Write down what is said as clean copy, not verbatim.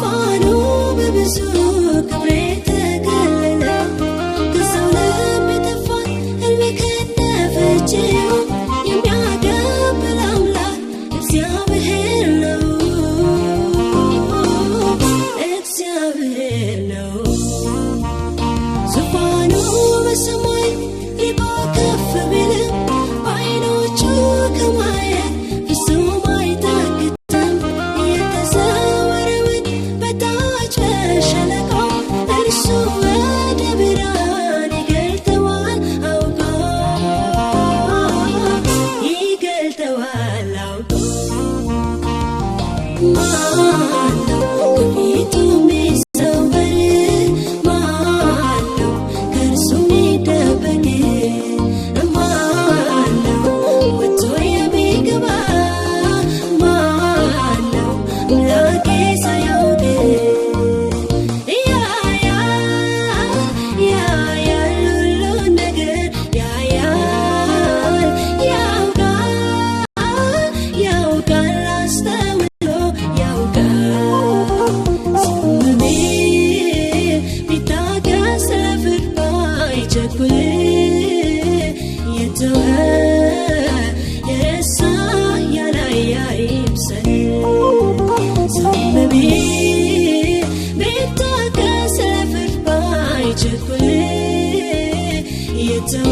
ዙፋኑ በብዙ ክብር የተከለለ ከሰው ልብ የጠፋን ሕልም የከነፈችው የሚያቀብል አምላክ እግዚአብሔር ነው፣ እግዚአብሔር ነው። ዙፋኑ በሰማይ ርቆ ከፍ ቢልም በዓይኖቹ ከማየት ፍጹም አይታክትም። የተሰወረውን በታች በሸለቆ እርሱ ወደ ብርሃን ይገልጠዋል አውቆ፣ ይገልጠዋል አውቆ። ማነው ከፊቱ የሚሰወር? ማነው ከእርሱ የሚደበቅ? ማነው ወጥቶ የሚገባ? ማነው አምላኬ ሳያውቅ? ያያል ሁሉን ነገር ያያል፣ ያውቃል አስተውሎ ያውቃል። ዝም ቢል ቢታገስ ለፍርድ ባይቸኩል የተወ የረሳ ያላየ አይምሰል። ዝም ቢል ቢታገስ ለፍርድ ባይቸኩል የተወ